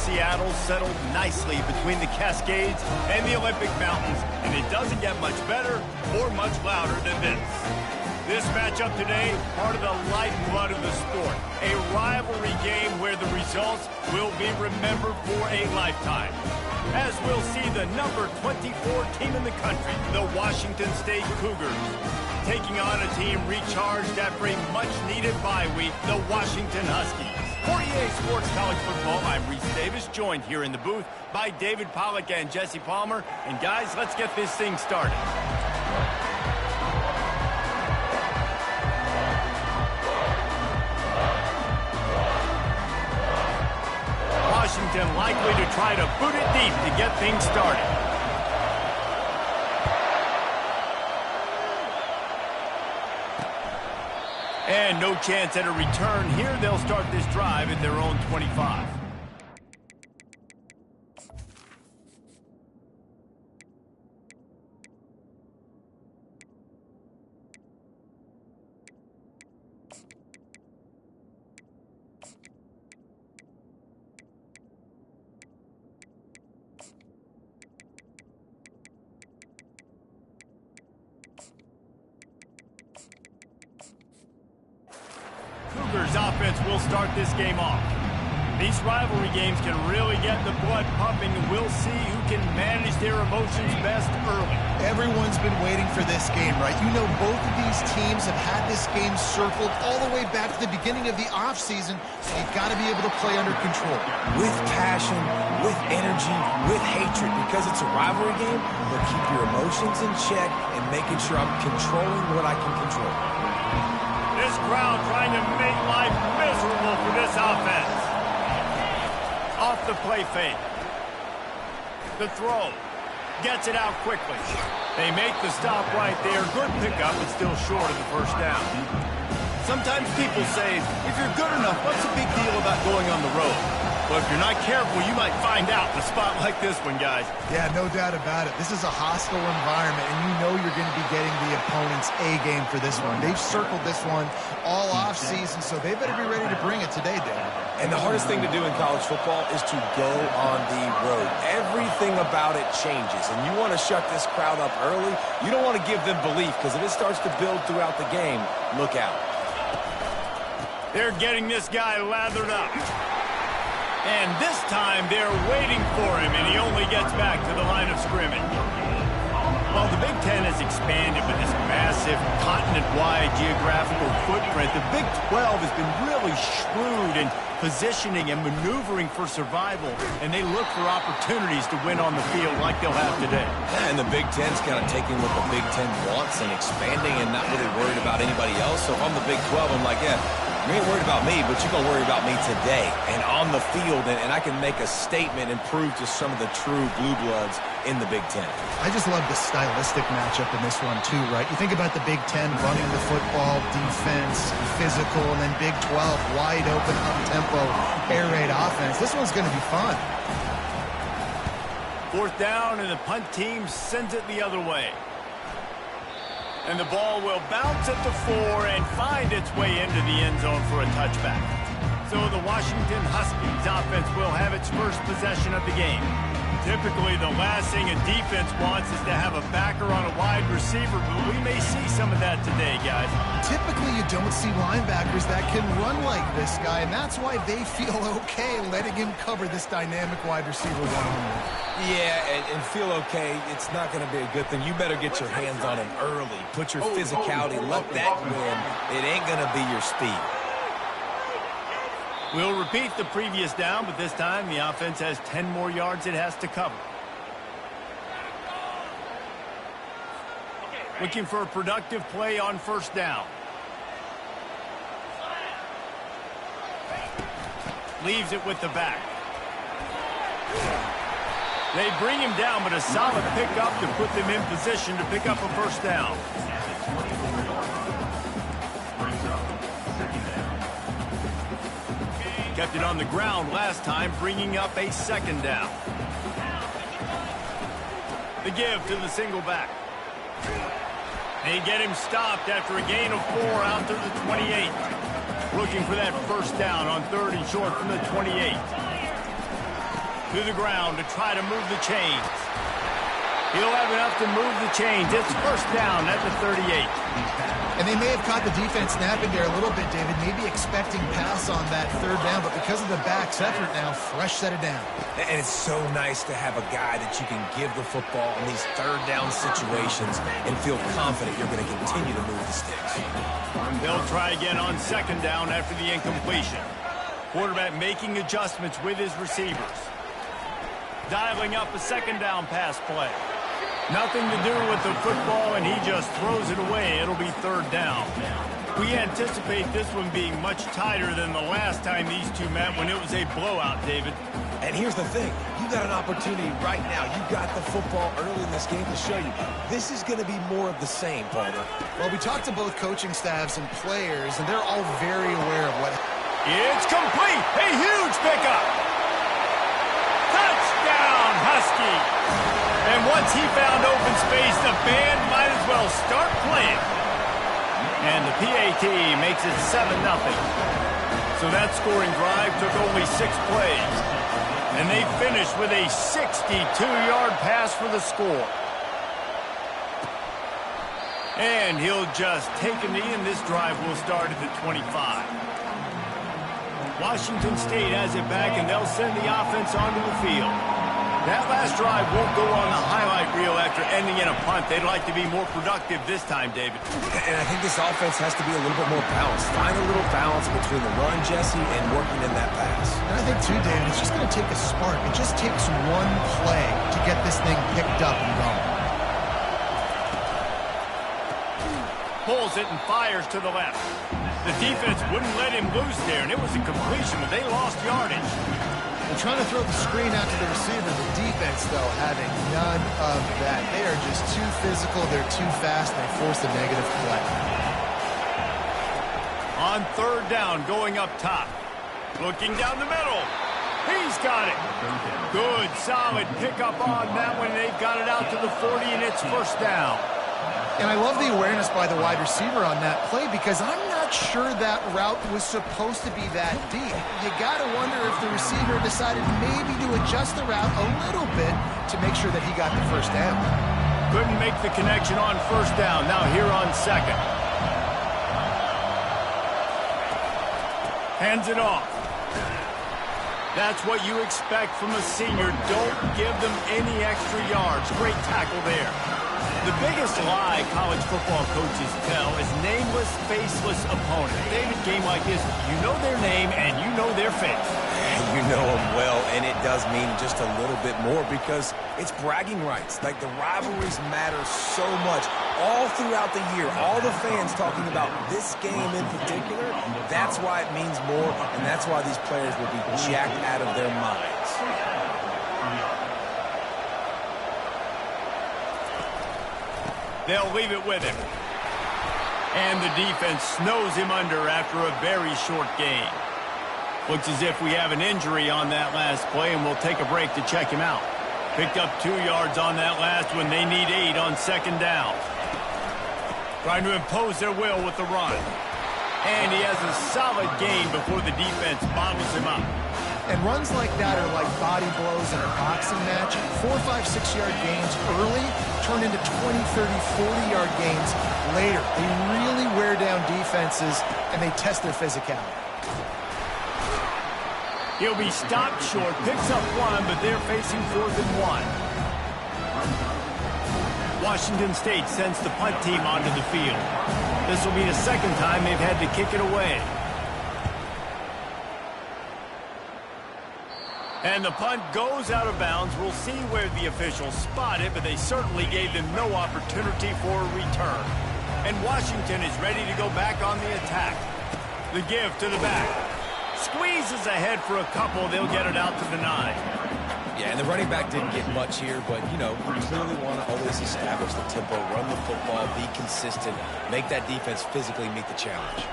Seattle settled nicely between the Cascades and the Olympic Mountains, and it doesn't get much better or much louder than this. This matchup today, part of the lifeblood of the sport, a rivalry game where the results will be remembered for a lifetime. As we'll see the number 24 team in the country, the Washington State Cougars, taking on a team recharged after a much-needed bye week, the Washington Huskies. For EA Sports College Football, I'm Reese Davis, joined here in the booth by David Pollack and Jesse Palmer. And guys, let's get this thing started. Washington likely to try to boot it deep to get things started. And no chance at a return here. They'll start this drive at their own 25. Cougars offense will start this game off. These rivalry games can really get the blood pumping, and we'll see who can manage their emotions best early. Everyone's been waiting for this game, right? You know, both of these teams have had this game circled all the way back to the beginning of the offseason, so you've got to be able to play under control. With passion, with energy, with hatred, because it's a rivalry game, they'll keep your emotions in check and making sure I'm controlling what I can control. This crowd trying to make life miserable for this offense. Off the play fake. The throw. Gets it out quickly. They make the stop right there. Good pickup, but still short of the first down. Sometimes people say, if you're good enough, what's the big deal about going on the road? Well, if you're not careful, you might find out in a spot like this one, guys. Yeah, no doubt about it. This is a hostile environment, and you know you're going to be getting the opponent's A-game for this one. They've circled this one all off-season, so they better be ready to bring it today, Dave. And the hardest thing to do in college football is to go on the road. Everything about it changes, and you want to shut this crowd up early. You don't want to give them belief, because if it starts to build throughout the game, look out. They're getting this guy lathered up. And this time, they're waiting for him, and he only gets back to the line of scrimmage. Well, the Big Ten has expanded with this massive continent-wide geographical footprint. The Big 12 has been really shrewd in positioning and maneuvering for survival, and they look for opportunities to win on the field like they'll have today. Yeah, and the Big Ten's kind of taking what the Big Ten wants and expanding and not really worried about anybody else. So if I'm the Big 12, I'm like, yeah, you ain't worried about me, but you're going to worry about me today and on the field, and I can make a statement and prove to some of the true blue bloods in the Big Ten. I just love the stylistic matchup in this one, too, right? You think about the Big Ten running the football, defense, physical, and then Big 12, wide open, up-tempo, air raid offense. This one's going to be fun. Fourth down, and the punt team sends it the other way. And the ball will bounce at the 4 and find its way into the end zone for a touchback. So the Washington Huskies offense will have its first possession of the game. Typically, the last thing a defense wants is to have a backer on a wide receiver, but we may see some of that today, guys. Typically, you don't see linebackers that can run like this guy, and that's why they feel okay letting him cover this dynamic wide receiver one-on-one. Yeah, and feel okay, it's not going to be a good thing. You better get your hands on him early. Put your physicality, let that win. It ain't going to be your speed. We'll repeat the previous down, but this time the offense has 10 more yards it has to cover. Looking for a productive play on first down. Leaves it with the back. They bring him down, but a solid pickup to put them in position to pick up a first down. Kept it on the ground last time, bringing up a second down. The give to the single back. They get him stopped after a gain of 4 out to the 28. Looking for that first down on 3rd and short from the 28. to the ground to try to move the chains. He'll have enough to move the chains. It's first down at the 38. And they may have caught the defense napping there a little bit, David, maybe expecting pass on that third down, but because of the back's effort now, fresh set it down. And it's so nice to have a guy that you can give the football in these third down situations and feel confident you're going to continue to move the sticks. They'll try again on second down after the incompletion. Quarterback making adjustments with his receivers. Dialing up a second down pass play. Nothing to do with the football, and he just throws it away. It'll be third down. We anticipate this one being much tighter than the last time these two met when it was a blowout, David. And here's the thing. You got an opportunity right now. You got the football early in this game to show you. This is going to be more of the same, Palmer. Well, we talked to both coaching staffs and players, and they're all very aware of what... It's complete. A huge pickup. Touchdown, Husky. And once he found open space, the band might as well start playing. And the PAT makes it 7-0. So that scoring drive took only 6 plays. And they finished with a 62-yard pass for the score. And he'll just take a knee, and this drive will start at the 25. Washington State has it back, and they'll send the offense onto the field. That last drive won't go on the highlight reel after ending in a punt. They'd like to be more productive this time, David. And I think this offense has to be a little bit more balanced. Find a little balance between the run, Jesse, and working in that pass. And I think, too, David, it's just going to take a spark. It just takes one play to get this thing picked up and going. Pulls it and fires to the left. The defense wouldn't let him loose there, and it was a completion, but they lost yardage. They're trying to throw the screen out to the receiver. The defense, though, having none of that. They are just too physical. They're too fast. They force a negative play. On third down, going up top. Looking down the middle. He's got it. Good, solid pickup on that one. They've got it out to the 40, and it's first down. And I love the awareness by the wide receiver on that play because I'm not sure that route was supposed to be that deep. You got to wonder if the receiver decided maybe to adjust the route a little bit to make sure that he got the first down. Couldn't make the connection on first down. Now here on second. Hands it off. That's what you expect from a senior. Don't give them any extra yards. Great tackle there. The biggest lie college football coaches tell is nameless, faceless opponent. David, game like this, you know their name and you know their face. You know them well, and it does mean just a little bit more because it's bragging rights. Like, the rivalries matter so much all throughout the year. All the fans talking about this game in particular, that's why it means more, and that's why these players will be jacked out of their minds. They'll leave it with him. And the defense snows him under after a very short game. Looks as if we have an injury on that last play, and we'll take a break to check him out. Picked up 2 yards on that last one. They need 8 on second down. Trying to impose their will with the run. And he has a solid gain before the defense bottles him up. And runs like that are like body blows in a boxing match. 4, 5, 6-yard gains early turn into 20, 30, 40-yard gains later. They really wear down defenses, and they test their physicality. He'll be stopped short, picks up 1, but they're facing 4th and 1. Washington State sends the punt team onto the field. This will be the second time they've had to kick it away. And the punt goes out of bounds. We'll see where the officials spot it, but they certainly gave them no opportunity for a return. And Washington is ready to go back on the attack. The give to the back. Squeezes ahead for a couple. They'll get it out to the 9. Yeah, and the running back didn't get much here, but, you know, you clearly want to always establish the tempo, run the football, be consistent, make that defense physically meet the challenge.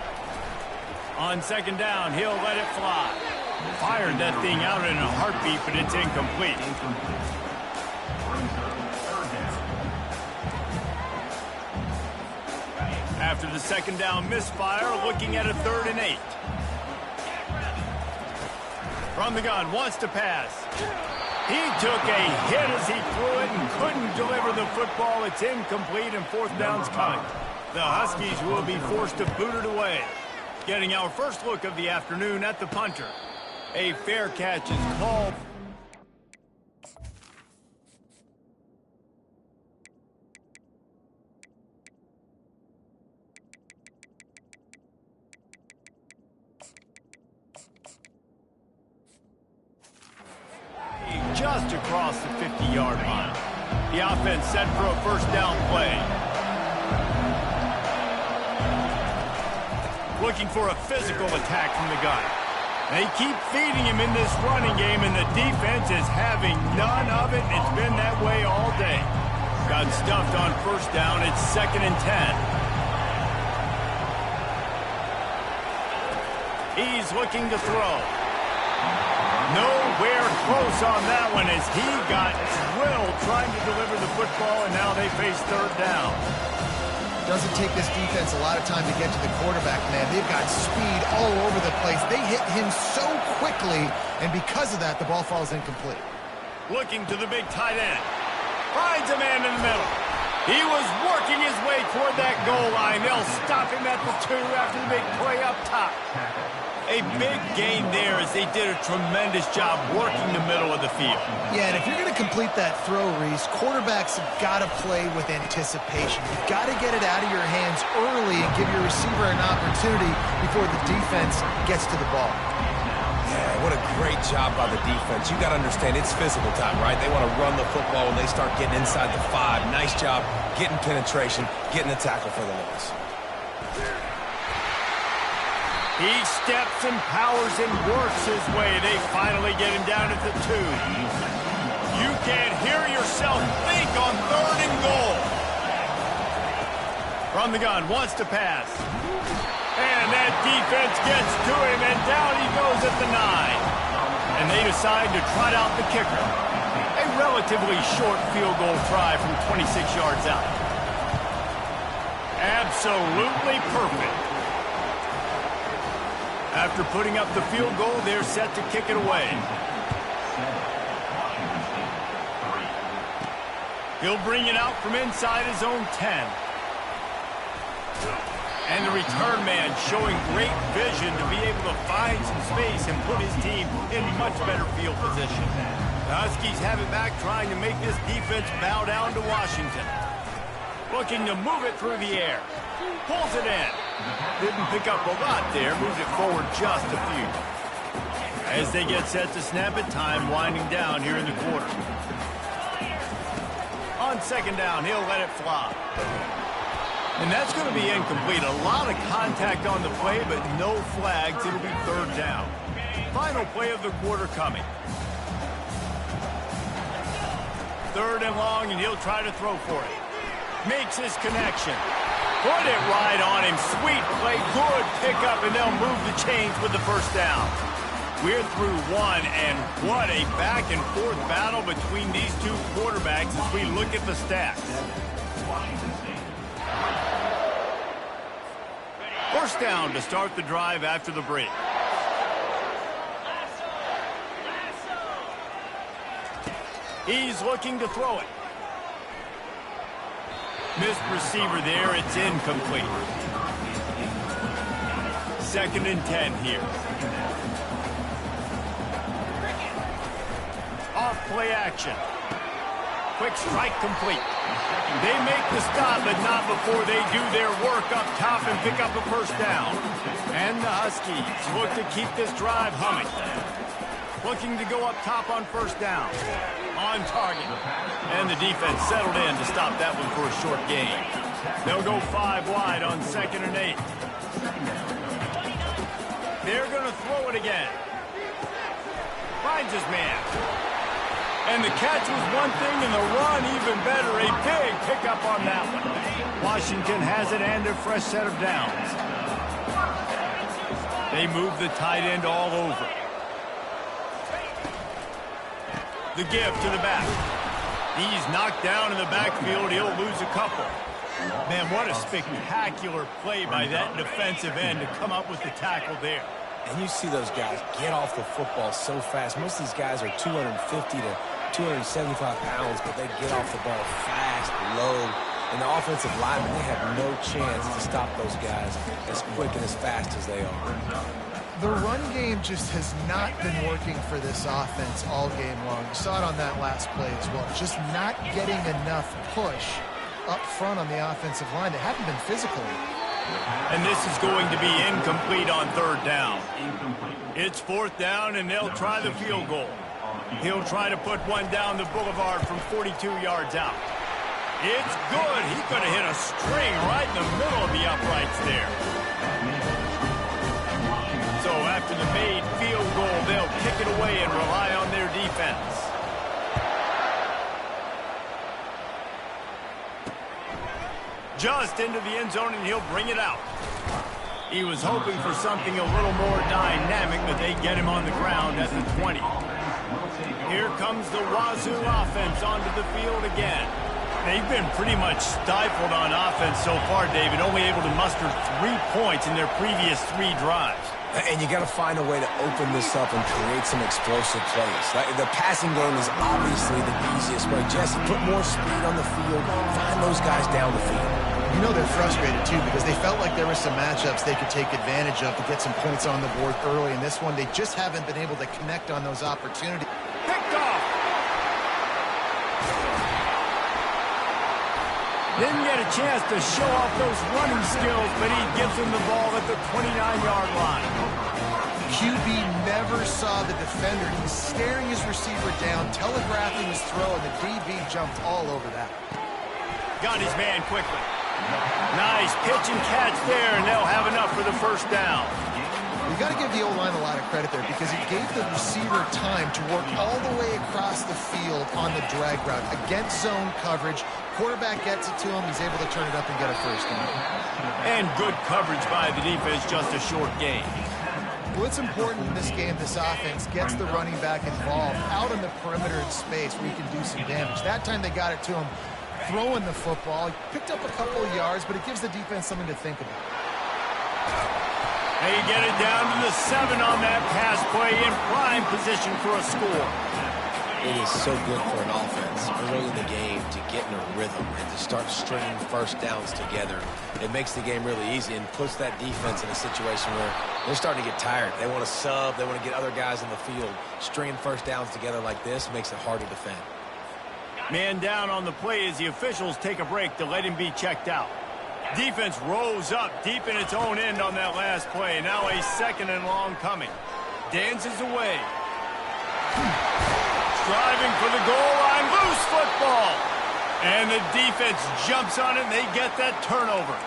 On second down, he'll let it fly. Fired that thing out in a heartbeat, but it's incomplete. After the second down misfire, looking at a 3rd and 8. From the gun, wants to pass. He took a hit as he threw it and couldn't deliver the football. It's incomplete and fourth down's coming. The Huskies will be forced to boot it away. Getting our first look of the afternoon at the punter. A fair catch is called. Just across the 50-yard line. The offense set for a first down play. Looking for a physical attack from the gun. They keep feeding him in this running game, and the defense is having none of it. It's been that way all day. Got stuffed on first down. It's 2nd and 10. He's looking to throw. Nowhere close on that one as he got drilled trying to deliver the football, and now they face third down. Doesn't take this defense a lot of time to get to the quarterback, man. They've got speed all over the place. They hit him so quickly, and because of that, the ball falls incomplete. Looking to the big tight end. Finds a man in the middle. He was working his way toward that goal line. They'll stop him at the 2 after the big play up top. A big gain there as they did a tremendous job working the middle of the field. Yeah, and if you're going to complete that throw, Reese, quarterbacks have got to play with anticipation. You've got to get it out of your hands early and give your receiver an opportunity before the defense gets to the ball. Yeah, what a great job by the defense. You got to understand, it's physical time, right? They want to run the football when they start getting inside the 5. Nice job getting penetration, getting the tackle for the loss. He steps and powers and works his way. They finally get him down at the 2. You can't hear yourself think on 3rd and goal. From the gun, wants to pass. And that defense gets to him, and down he goes at the 9. And they decide to trot out the kicker. A relatively short field goal try from 26 yards out. Absolutely perfect. After putting up the field goal, they're set to kick it away. He'll bring it out from inside his own 10. And the return man showing great vision to be able to find some space and put his team in much better field position. The Huskies have it back, trying to make this defense bow down to Washington. Looking to move it through the air. Pulls it in. Didn't pick up a lot there. Moved it forward just a few. As they get set to snap it, time winding down here in the quarter. On 2nd down, he'll let it fly. And that's going to be incomplete. A lot of contact on the play, but no flags. It'll be 3rd down. Final play of the quarter coming. 3rd and long, and he'll try to throw for it. Makes his connection. Put it right on him. Sweet play. Good pickup, and they'll move the chains with the first down. We're through 1, and what a back-and-forth battle between these two quarterbacks as we look at the stats. First down to start the drive after the break. He's looking to throw it. Missed receiver there. It's incomplete. 2nd and 10 here. Off play action. Quick strike complete. They make the stop, but not before they do their work up top and pick up a first down. And the Huskies look to keep this drive humming. Looking to go up top on first down. On target. And the defense settled in to stop that one for a short gain. They'll go 5 wide on 2nd and 8. They're going to throw it again. Finds his man. And the catch was one thing, and the run even better. A big pickup on that one. Washington has it and a fresh set of downs. They move the tight end all over. The give to the back. He's knocked down in the backfield. He'll lose a couple. Man, what a spectacular play by that defensive end to come up with the tackle there. And you see those guys get off the football so fast. Most of these guys are 250 to 275 pounds, but they get off the ball fast, low. And the offensive linemen, they have no chance to stop those guys as quick and as fast as they are. The run game just has not been working for this offense all game long. You saw it on that last play as well. Just not getting enough push up front on the offensive line. They haven't been physical. And this is going to be incomplete on third down. It's fourth down, and they'll try the field goal. He'll try to put one down the boulevard from 42 yards out. It's good. He could have hit a string right in the middle of the uprights there. So after the made field goal, they'll kick it away and rely on their defense. Just into the end zone, and he'll bring it out. He was hoping for something a little more dynamic, but they get him on the ground at the 20. Here comes the Wazoo offense onto the field again. They've been pretty much stifled on offense so far, David, only able to muster 3 points in their previous 3 drives. And you got to find a way to open this up and create some explosive plays. The passing game is obviously the easiest way. Jesse, put more speed on the field. Find those guys down the field. You know they're frustrated, too, because they felt like there were some matchups they could take advantage of to get some points on the board early. In this one, they just haven't been able to connect on those opportunities. Picked off. Didn't get a chance to show off those running skills, but he gives him the ball at the 29-yard line. QB never saw the defender. He's staring his receiver down, telegraphing his throw, and the DB jumped all over that. Got his man quickly. Nice pitch and catch there, and they'll have enough for the first down. You got to give the O-line a lot of credit there because it gave the receiver time to work all the way across the field on the drag route against zone coverage. Quarterback gets it to him. He's able to turn it up and get a first down. And good coverage by the defense, just a short gain. Well, it's important in this game this offense gets the running back involved out on the perimeter in space where he can do some damage. That time they got it to him throwing the football. He picked up a couple of yards, but it gives the defense something to think about. They get it down to the 7 on that pass play in prime position for a score. It is so good for an offense early in the game to get in a rhythm and to start stringing first downs together. It makes the game really easy and puts that defense in a situation where they're starting to get tired. They want to sub. They want to get other guys in the field. Stringing first downs together like this makes it hard to defend. Man down on the play as the officials take a break to let him be checked out. Defense rose up deep in its own end on that last play. Now a 2nd and long coming. Dances away. Driving for the goal line. Loose football. And the defense jumps on it, and they get that turnover.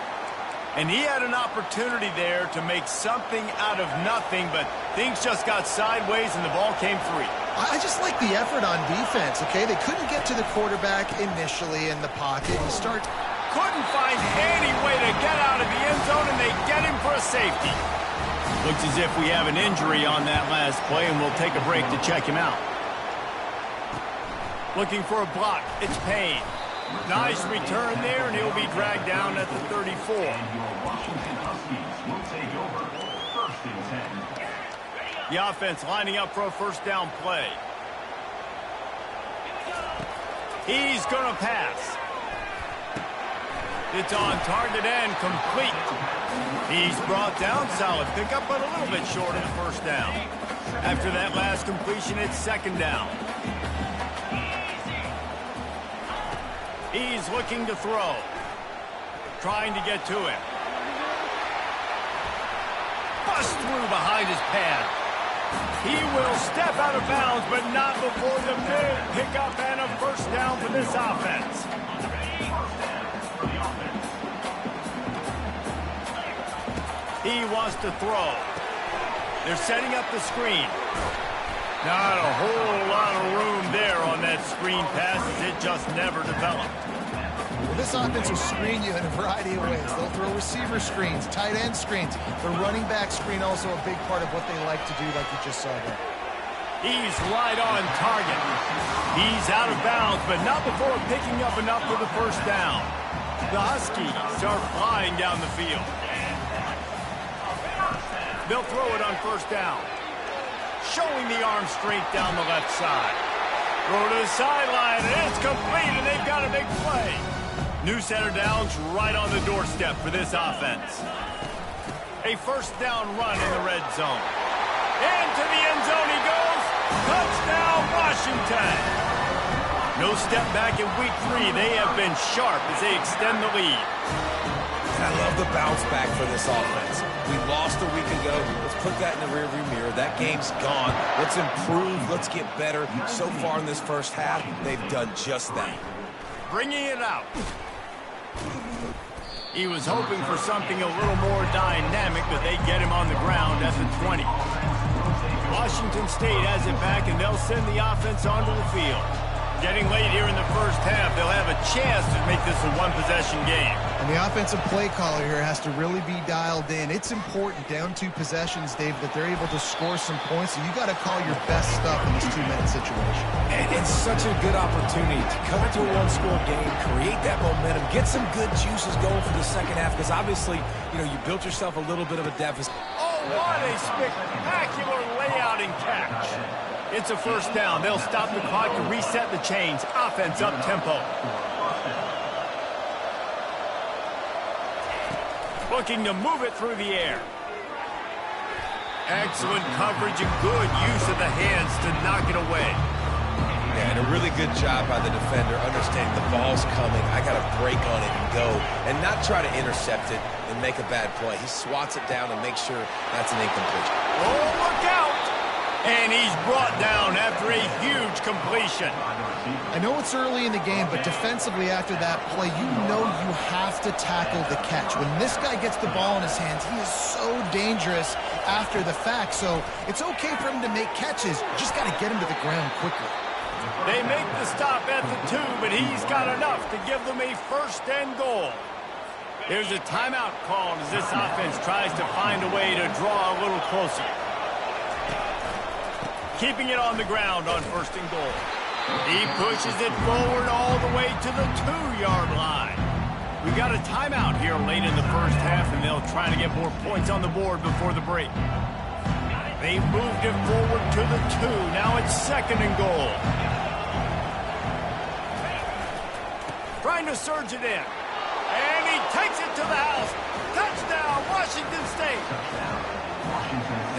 And he had an opportunity there to make something out of nothing, but things just got sideways, and the ball came free. I just like the effort on defense, okay? They couldn't get to the quarterback initially in the pocket. Couldn't find any way to get out of the end zone, and they get him for a safety. Looks as if we have an injury on that last play, and we'll take a break to check him out. Looking for a block. It's Payne. Nice return there, and he'll be dragged down at the 34. The offense lining up for a first down play. He's going to pass. It's on target and complete. He's brought down, solid pickup, but a little bit short of the first down. After that last completion, it's 2nd down. He's looking to throw. Trying to get to him. Bust through behind his pad. He will step out of bounds, but not before the big pickup and a first down for this offense. He wants to throw. They're setting up the screen. Not a whole lot of room there on that screen pass as it just never developed. Well, this offense will screen you in a variety of ways. They'll throw receiver screens, tight end screens. The running back screen also a big part of what they like to do, like you just saw there. He's right on target. He's out of bounds, but not before picking up enough for the first down. The Huskies are flying down the field. They'll throw it on first down. Showing the arm strength down the left side. Throw to the sideline, and it's complete, and they've got a big play. New center down's right on the doorstep for this offense. A first down run in the red zone. Into the end zone he goes. Touchdown, Washington. No step back in week 3. They have been sharp as they extend the lead. I love the bounce back for this offense. We lost a week ago. Let's put that in the rearview mirror. That game's gone. Let's improve. Let's get better. So far in this first half, they've done just that. Bringing it out. He was hoping for something a little more dynamic, but they get him on the ground at the 20. Washington State has it back, and they'll send the offense onto the field. Getting late here in the first half, they'll have a chance to make this a one-possession game. And the offensive play caller here has to really be dialed in. It's important, down 2 possessions, Dave, that they're able to score some points. So you got to call your best stuff in this 2-minute situation. And it's such a good opportunity to come into a one-score game, create that momentum, get some good juices going for the second half, because obviously, you built yourself a little bit of a deficit. Oh, what a spectacular layout and catch. It's a first down. They'll stop the clock to reset the chains. Offense up tempo. Looking to move it through the air. Excellent coverage and good use of the hands to knock it away. Yeah, and a really good job by the defender understanding the ball's coming. I got to break on it and go, and not try to intercept it and make a bad play. He swats it down and makes sure that's an incompletion. Oh, look out! And he's brought down after a huge completion. I know it's early in the game, but defensively after that play, you have to tackle the catch. When this guy gets the ball in his hands, he is so dangerous after the fact. So it's okay for him to make catches. You just got to get him to the ground quickly. They make the stop at the 2, but he's got enough to give them a first and goal. There's a timeout called as this offense tries to find a way to draw a little closer. Keeping it on the ground on first and goal. He pushes it forward all the way to the 2-yard line. We've got a timeout here late in the first half, and they'll try to get more points on the board before the break. They moved it forward to the 2. Now it's second and goal. Trying to surge it in. And he takes it to the house. Touchdown, Washington State.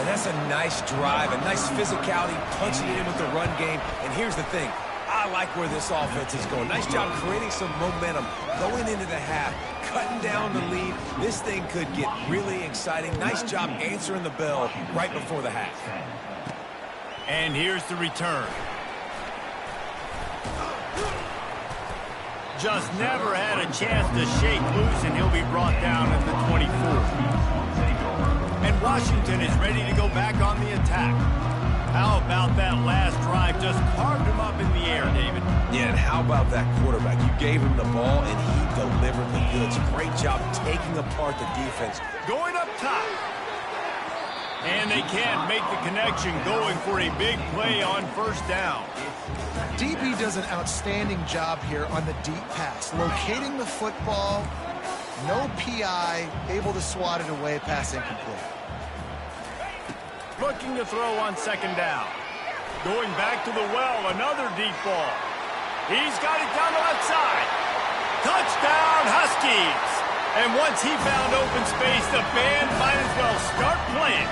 And that's a nice drive, a nice physicality, punching it in with the run game. And here's the thing. I like where this offense is going. Nice job creating some momentum going into the half, cutting down the lead. This thing could get really exciting. Nice job answering the bell right before the half. And here's the return. Just never had a chance to shake loose, and he'll be brought down at the 24. And Washington is ready to go back on the attack. How about that last drive? Just carved him up in the air, David. Yeah, and how about that quarterback? You gave him the ball, and he delivered the goods. Great job taking apart the defense. Going up top. And they can't make the connection, going for a big play on first down. DB does an outstanding job here on the deep pass. Locating the football, no PI, able to swat it away, pass incomplete. Looking to throw on second down. Going back to the well, another deep ball. He's got it down the left side. Touchdown, Huskies! And once he found open space, the band might as well start playing.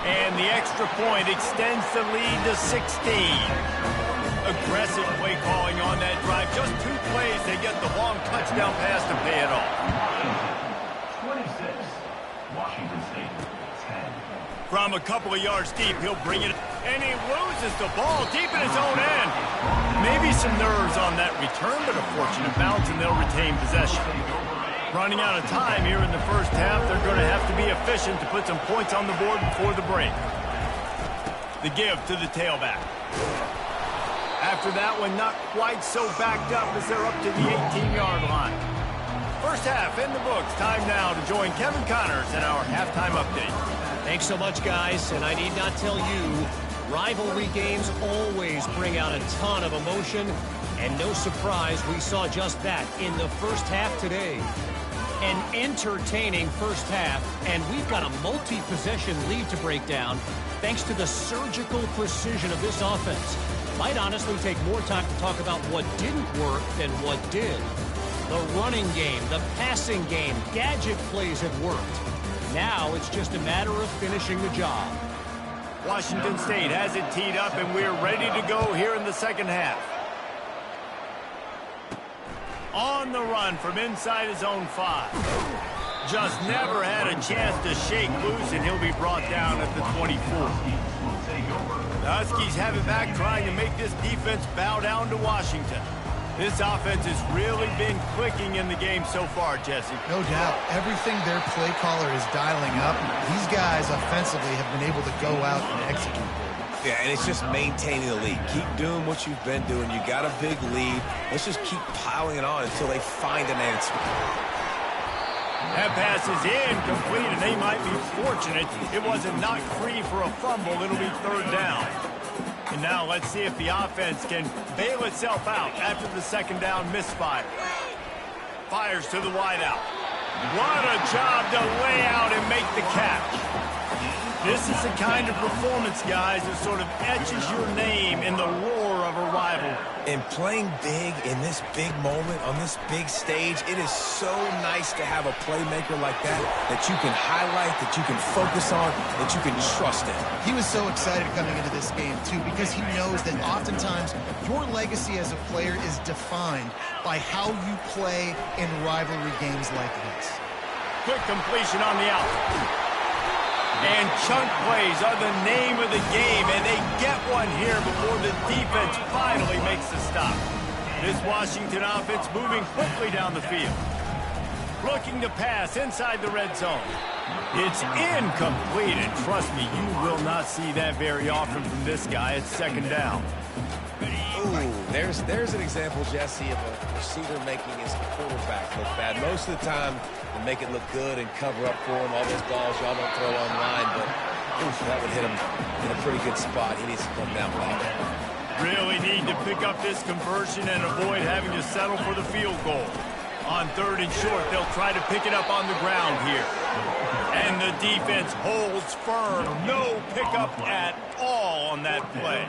And the extra point extends the lead to 16. Aggressive play calling on that drive. Just 2 plays, they get the long touchdown pass to pay it off. 26, Washington State, 10. From a couple of yards deep, he'll bring it, and he loses the ball deep in his own end. Maybe some nerves on that return, but a fortunate bounce, and they'll retain possession. Running out of time here in the first half, they're going to have to be efficient to put some points on the board before the break. The give to the tailback. After that one, not quite so backed up as they're up to the 18-yard line. First half in the books. Time now to join Kevin Connors in our halftime update. Thanks so much, guys, and I need not tell you, rivalry games always bring out a ton of emotion, and no surprise we saw just that in the first half today. An entertaining first half, and we've got a multi-possession lead to break down thanks to the surgical precision of this offense. Might honestly take more time to talk about what didn't work than what did. The running game, the passing game, gadget plays have worked. Now it's just a matter of finishing the job. Washington State has it teed up, and we're ready to go here in the second half. On the run from inside his own 5. Just never had a chance to shake loose, and he'll be brought down at the 24. The Huskies have it back, trying to make this defense bow down to Washington. This offense has really been clicking in the game so far, Jesse. No doubt. Everything their play caller is dialing up, these guys offensively have been able to go out and execute. Yeah, and it's just maintaining the lead. Keep doing what you've been doing. You got a big lead. Let's just keep piling it on until they find an answer. That pass is incomplete, and they might be fortunate it wasn't knocked free for a fumble. It'll be third down. And now let's see if the offense can bail itself out after the second down misfire. Fires to the wideout. What a job to lay out and make the catch. This is the kind of performance, guys, that sort of etches your name in the roar of a rivalry. And playing big in this big moment, on this big stage, it is so nice to have a playmaker like that you can highlight, that you can focus on, that you can trust in. He was so excited coming into this game, too, because he knows that oftentimes your legacy as a player is defined by how you play in rivalry games like this. Quick completion on the out. And chunk plays are the name of the game, and they get one here before the defense finally makes the stop. This Washington offense moving quickly down the field. Looking to pass inside the red zone. It's incomplete, and trust me, you will not see that very often from this guy. It's second down. Ooh, there's an example, Jesse, of a receiver making his quarterback look bad. Most of the time, they make it look good and cover up for him. All those balls y'all don't throw online, but that would hit him in a pretty good spot. He needs to come down with that. Really need to pick up this conversion and avoid having to settle for the field goal. On third and short, they'll try to pick it up on the ground here. And the defense holds firm. No pickup at all on that play.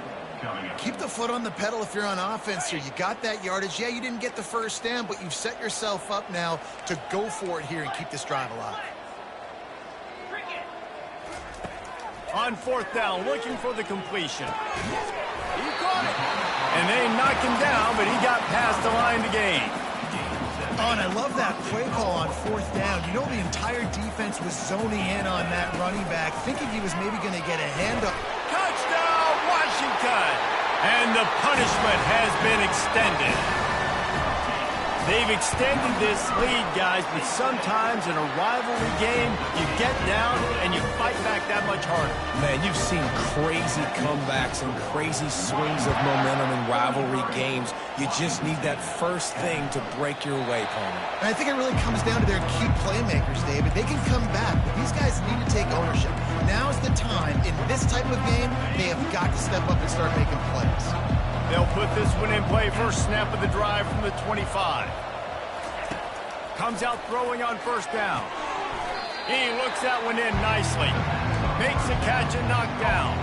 Keep the foot on the pedal if you're on offense here. You got that yardage. Yeah, you didn't get the first down, but you've set yourself up now to go for it here and keep this drive alive. On fourth down, looking for the completion. He caught it. And they knocked him down, but he got past the line to gain. Oh, and I love that play call on fourth down. You know, the entire defense was zoning in on that running back, thinking he was maybe going to get a handoff. Touchdown, Washington! And the punishment has been extended. They've extended this lead, guys, but sometimes in a rivalry game, you get down and you fight back that much harder. Man, you've seen crazy comebacks and crazy swings of momentum in rivalry games. You just need that first thing to break your way, Palmer. And I think it really comes down to their key playmakers, David. They can come back, but these guys need to take ownership. Now's the time. In this type of game, they have got to step up and start making plays. They'll put this one in play. First snap of the drive from the 25. Comes out throwing on first down. He looks that one in nicely. Makes a catch and knocked down.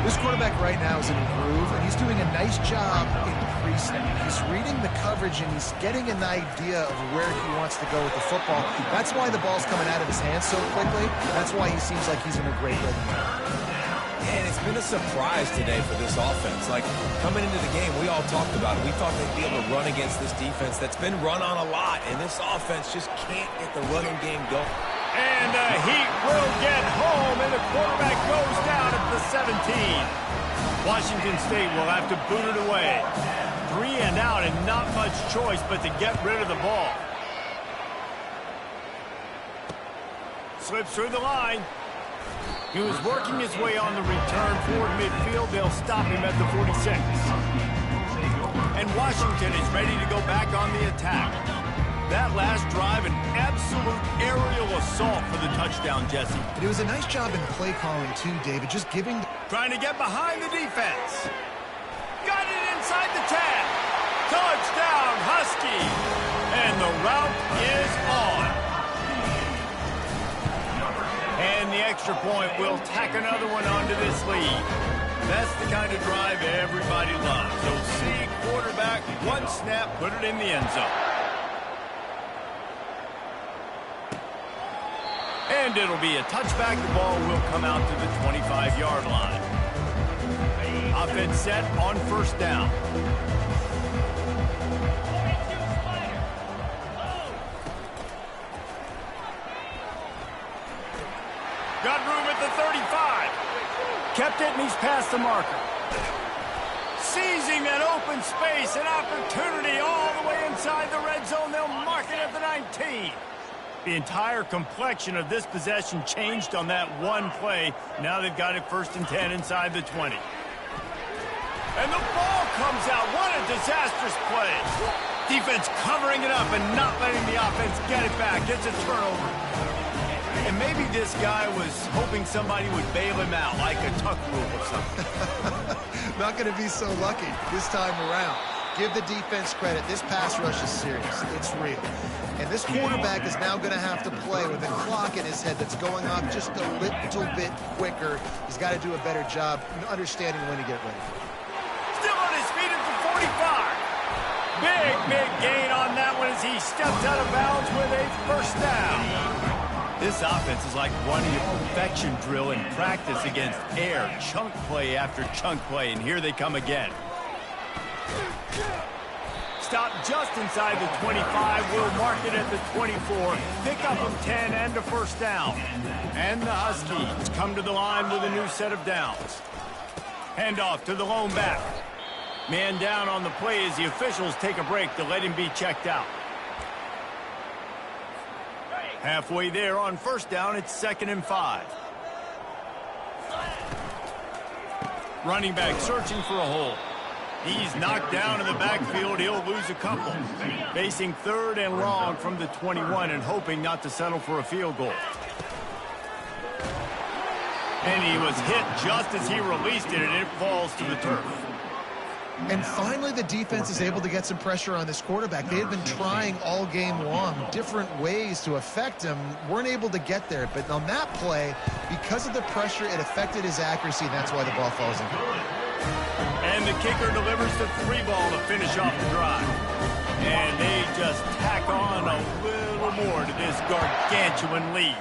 This quarterback right now is in a groove, and he's doing a nice job in pre-snap. He's reading the coverage, and he's getting an idea of where he wants to go with the football. That's why the ball's coming out of his hands so quickly. That's why he seems like he's in a great rhythm. And it's been a surprise today for this offense. Like, coming into the game, we all talked about it. We thought they'd be able to run against this defense that's been run on a lot, and this offense just can't get the running game going. And the Heat will get home, and the quarterback goes down at the 17. Washington State will have to boot it away. 3 and out, and not much choice but to get rid of the ball. Slips through the line. He was working his way on the return toward midfield. They'll stop him at the 46. And Washington is ready to go back on the attack. That last drive, an absolute aerial assault for the touchdown, Jesse. It was a nice job in play calling, too, David, just giving... Trying to get behind the defense. Got it inside the 10. Touchdown, Husky. And the route is on. extra point will tack another one onto this lead. That's the kind of drive everybody loves. So see quarterback, one snap, put it in the end zone. And it'll be a touchback. The ball will come out to the 25-yard line. Offense set on first down. Got room at the 35. Kept it, and he's past the marker. Seizing that open space, an opportunity all the way inside the red zone. They'll mark it at the 19. The entire complexion of this possession changed on that one play. Now they've got it 1st and 10 inside the 20. And the ball comes out. What a disastrous play. Defense covering it up and not letting the offense get it back. Gets a turnover. And maybe this guy was hoping somebody would bail him out, like a tuck rule or something. Not going to be so lucky this time around. Give the defense credit. This pass rush is serious. It's real. And this quarterback is now going to have to play with a clock in his head that's going off just a little bit quicker. He's got to do a better job understanding when to get ready for it. Still on his feet at the 45. Big gain on that one as he stepped out of bounds with a first down. This offense is like running a perfection drill in practice against air. Chunk play after chunk play, and here they come again. Stop just inside the 25. We'll mark it at the 24. Pick up of 10 and a first down. And the Huskies come to the line with a new set of downs. Handoff to the lone back. Man down on the play as the officials take a break to let him be checked out. Halfway there on first down, it's 2nd and 5. Running back searching for a hole. He's knocked down in the backfield. He'll lose a couple. Facing 3rd and long from the 21 and hoping not to settle for a field goal. And he was hit just as he released it, and it falls to the turf. And finally, the defense is able to get some pressure on this quarterback. They had been trying all game long different ways to affect him. Weren't able to get there. But on that play, because of the pressure, it affected his accuracy, and that's why the ball falls in. And the kicker delivers the 3-ball to finish off the drive. And they just tack on a little more to this gargantuan lead.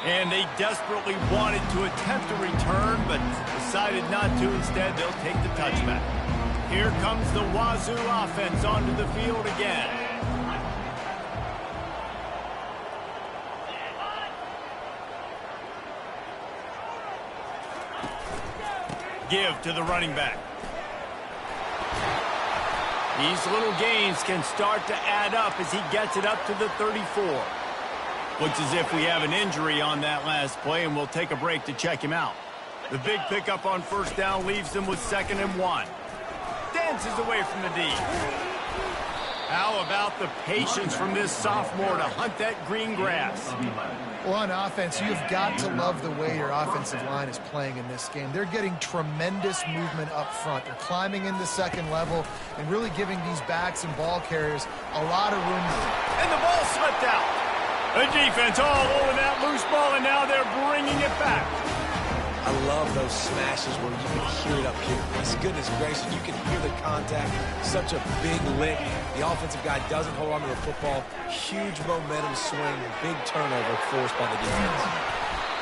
And they desperately wanted to attempt a return, but decided not to. Instead, they'll take the touchback. Here comes the Wazoo offense onto the field again. Give to the running back. These little gains can start to add up as he gets it up to the 34. Looks as if we have an injury on that last play, and we'll take a break to check him out. The big pickup on first down leaves them with 2nd and 1. Dances away from the D. How about the patience from this sophomore to hunt that green grass? Well, on offense, you've got to love the way your offensive line is playing in this game. They're getting tremendous movement up front. They're climbing in the second level and really giving these backs and ball carriers a lot of room. And the ball slipped out. The defense all over that loose ball, and now they're bringing it back. I love those smashes where you can hear it up here. Goodness gracious, you can hear the contact. Such a big lick. The offensive guy doesn't hold on to the football. Huge momentum swing, big turnover forced by the defense.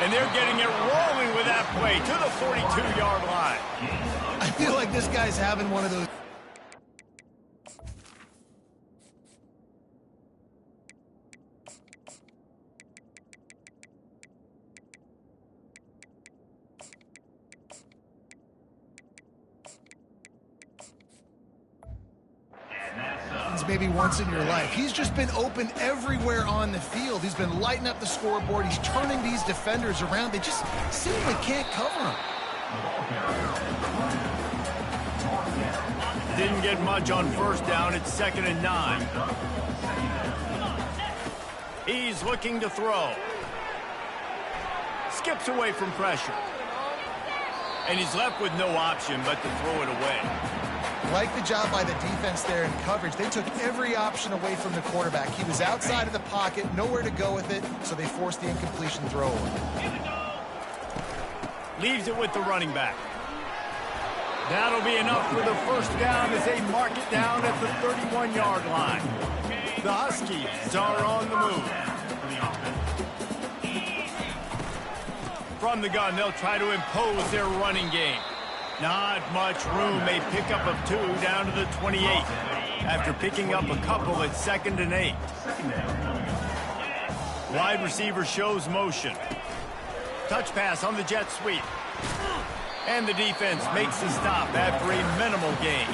And they're getting it rolling with that play to the 42-yard line. I feel like this guy's having one of those. Maybe once in your life. He's just been open everywhere on the field. He's been lighting up the scoreboard. He's turning these defenders around. They just seemingly can't cover him. Didn't get much on first down. It's 2nd and 9. He's looking to throw. Skips away from pressure. And he's left with no option but to throw it away. Like the job by the defense there in coverage. They took every option away from the quarterback. He was outside of the pocket, nowhere to go with it, so they forced the incompletion throw away. Leaves it with the running back. That'll be enough for the first down as they mark it down at the 31-yard line. The Huskies are on the move. From the gun, they'll try to impose their running game. Not much room. A pickup of 2 down to the 28 after picking up a couple at 2nd and 8. Wide receiver shows motion. Touch pass on the jet sweep. And the defense makes the stop after a minimal gain.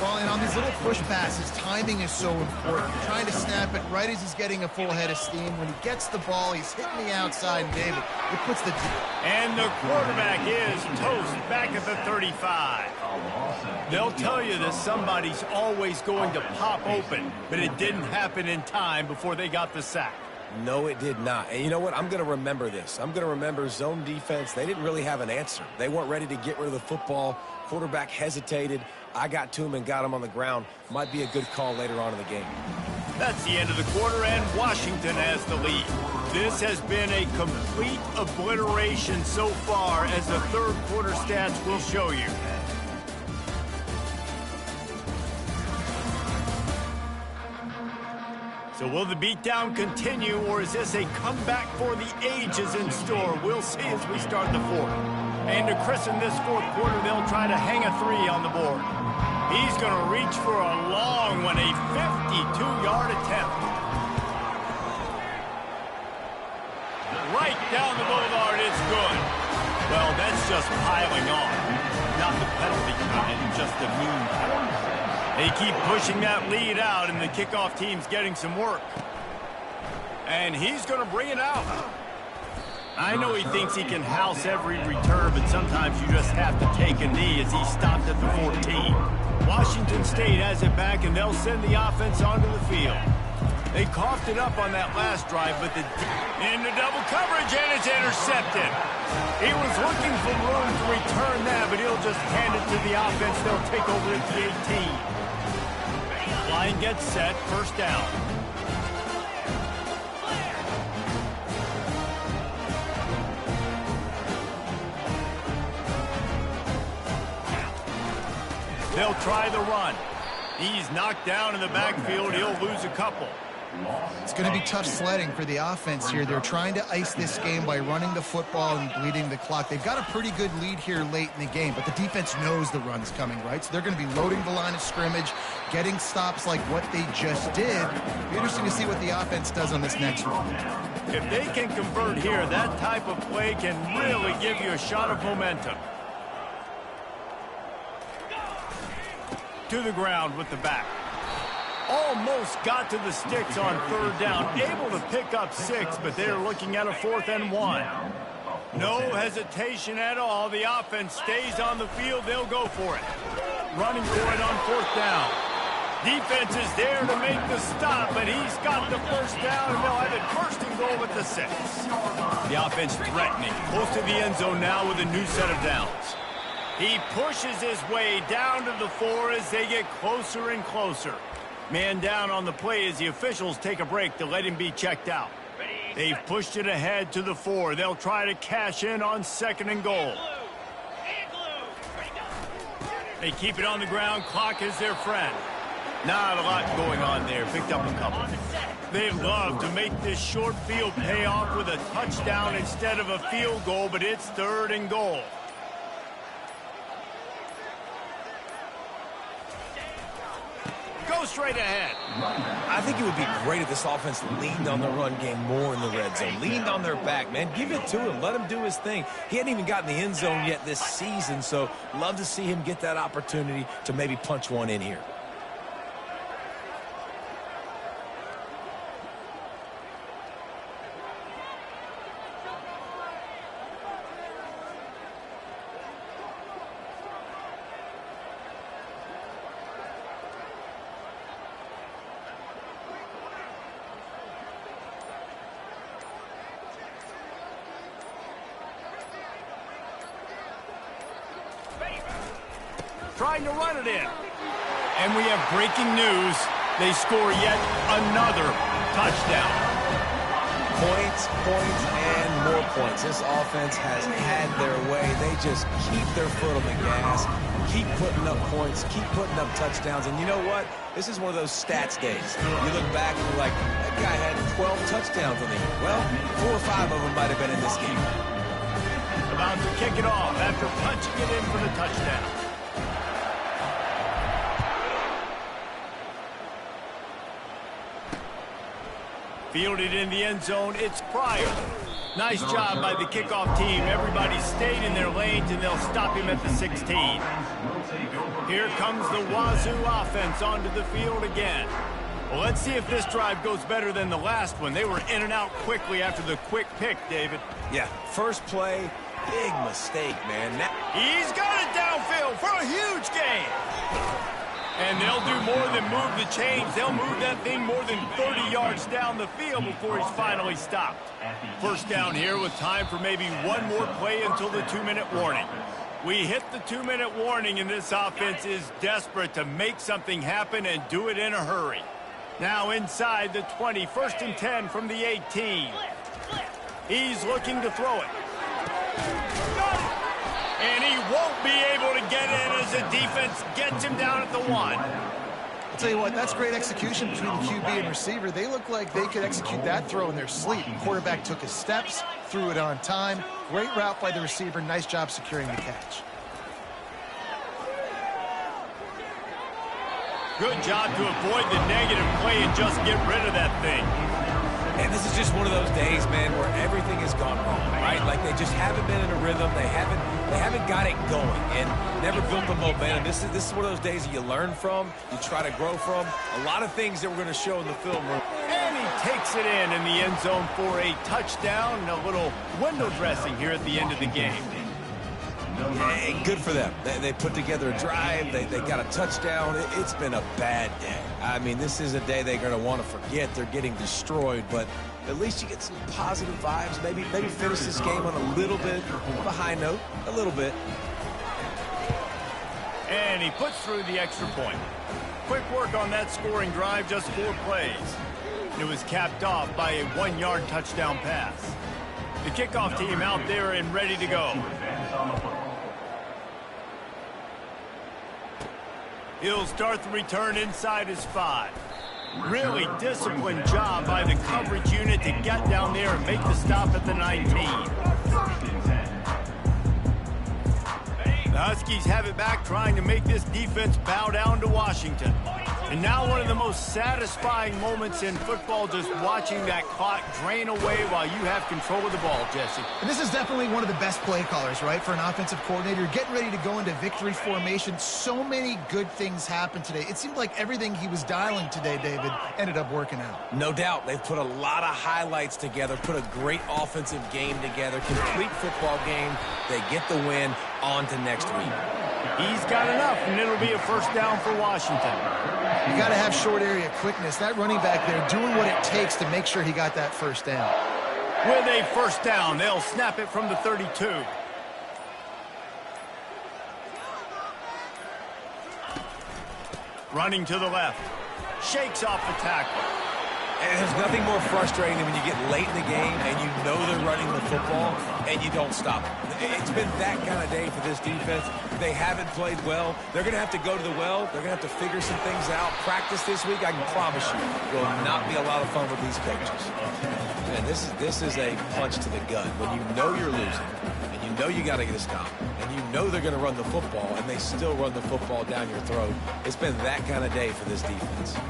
Well, and on these little push passes, timing is so important. You're trying to snap it right as he's getting a full head of steam. When he gets the ball, he's hitting the outside, and David, it puts the... And the quarterback is toast back at the 35. They'll tell you that somebody's always going to pop open, but it didn't happen in time before they got the sack. No, it did not. And you know what? I'm going to remember this. I'm going to remember zone defense. They didn't really have an answer. They weren't ready to get rid of the football. Quarterback hesitated. I got to him and got him on the ground. Might be a good call later on in the game. That's the end of the quarter, and Washington has the lead. This has been a complete obliteration so far, as the third quarter stats will show you. So will the beatdown continue, or is this a comeback for the ages in store? We'll see as we start the fourth. And to christen this fourth quarter, they'll try to hang a 3 on the board. He's going to reach for a long one, a 52-yard attempt. Right down the boulevard, it's good. Well, that's just piling on. Not the penalty kind, just the mean penalty. They keep pushing that lead out, and the kickoff team's getting some work. And he's going to bring it out. I know he thinks he can house every return, but sometimes you just have to take a knee as he stopped at the 14. Washington State has it back, and they'll send the offense onto the field. They coughed it up on that last drive, but into double coverage, and it's intercepted. He was looking for room to return that, but he'll just hand it to the offense. They'll take over at the 18. Line gets set, first down. They'll try the run. He's knocked down in the backfield. He'll lose a couple. It's going to be tough sledding for the offense here. They're trying to ice this game by running the football and bleeding the clock. They've got a pretty good lead here late in the game, but the defense knows the run's coming, right? So they're going to be loading the line of scrimmage, getting stops like what they just did. It'll be interesting to see what the offense does on this next one. If they can convert here, that type of play can really give you a shot of momentum. To the ground with the back. Almost got to the sticks on third down. Able to pick up 6, but they're looking at a 4th and 1. No hesitation at all. The offense stays on the field. They'll go for it. Running for it on 4th down. Defense is there to make the stop, but he's got the first down, and they'll have it first and goal at the 6. The offense threatening. Close to the end zone now with a new set of downs. He pushes his way down to the 4 as they get closer and closer. Man down on the play as the officials take a break to let him be checked out. They've pushed it ahead to the 4. They'll try to cash in on 2nd and goal. They keep it on the ground. Clock is their friend. Not a lot going on there. Picked up a couple. They'd love to make this short field pay off with a touchdown instead of a field goal, but it's 3rd and goal. Go straight ahead. I think it would be great if this offense leaned on the run game more in the red zone. Leaned on their back, man. Give it to him. Let him do his thing. He hadn't even gotten the end zone yet this season, so love to see him get that opportunity to maybe punch one in here. trying to run it in. And we have breaking news. They score yet another touchdown. Points, points, and more points. This offense has had their way. They just keep their foot on the gas, keep putting up points, keep putting up touchdowns. And you know what? This is one of those stats days. You look back and you're like, that guy had 12 touchdowns on the year. Well, 4 or 5 of them might have been in this game. About to kick it off after punching it in for the touchdown. Fielded in the end zone, it's Pryor. Nice job by the kickoff team. Everybody stayed in their lanes, and they'll stop him at the 16. Here comes the Wazoo offense onto the field again. Well, let's see if this drive goes better than the last one. They were in and out quickly after the quick pick, David. Yeah, first play, big mistake, man. He's got it downfield for a huge gain. And they'll do more than move the chains. They'll move that thing more than 30 yards down the field before he's finally stopped. First down here with time for maybe one more play until the 2-minute warning. We hit the 2-minute warning, and this offense is desperate to make something happen and do it in a hurry. Now inside the 20, 1st and 10 from the 18. He's looking to throw it. And he won't be able to get in as the defense gets him down at the 1. I'll tell you what, that's great execution between the QB and receiver. They look like they could execute that throw in their sleep. The quarterback took his steps, threw it on time. Great route by the receiver. Nice job securing the catch. Good job to avoid the negative play and just get rid of that thing. And this is just one of those days, man, where everything has gone wrong, right? Like they just haven't been in a rhythm. They haven't got it going and never built the momentum. This is one of those days that you learn from, you try to grow from. A lot of things that we're going to show in the film room. And he takes it in the end zone for a touchdown and a little window dressing here at the end of the game. Hey, good for them. They put together a drive. They got a touchdown. It's been a bad day. I mean, this is a day they're going to want to forget. They're getting destroyed, but at least you get some positive vibes. Maybe finish this game on a little bit of a high note, a little bit. And he puts through the extra point. Quick work on that scoring drive, just 4 plays. It was capped off by a 1-yard touchdown pass. The kickoff team out there and ready to go. He'll start the return inside his 5. Really disciplined job by the coverage unit to get down there and make the stop at the 19. The Huskies have it back, trying to make this defense bow down to Washington. And now one of the most satisfying moments in football, just watching that clock drain away while you have control of the ball, Jesse. And this is definitely one of the best play callers, right, for an offensive coordinator. Getting ready to go into victory formation. So many good things happened today. It seemed like everything he was dialing today, David, ended up working out. No doubt. They've put a lot of highlights together, put a great offensive game together, complete football game. They get the win. On to next week. He's got enough, and it'll be a first down for Washington. You got to have short area quickness. That running back there doing what it takes to make sure he got that first down. With a first down, they'll snap it from the 32. Running to the left. Shakes off the tackle. And there's nothing more frustrating than when you get late in the game and you know they're running the football and you don't stop it. It's been that kind of day for this defense. They haven't played well. They're going to have to go to the well. They're going to have to figure some things out. Practice this week, I can promise you, will not be a lot of fun with these coaches. And this is a punch to the gut. When you know you're losing and you know you got to get a stop and you know they're going to run the football and they still run the football down your throat, it's been that kind of day for this defense.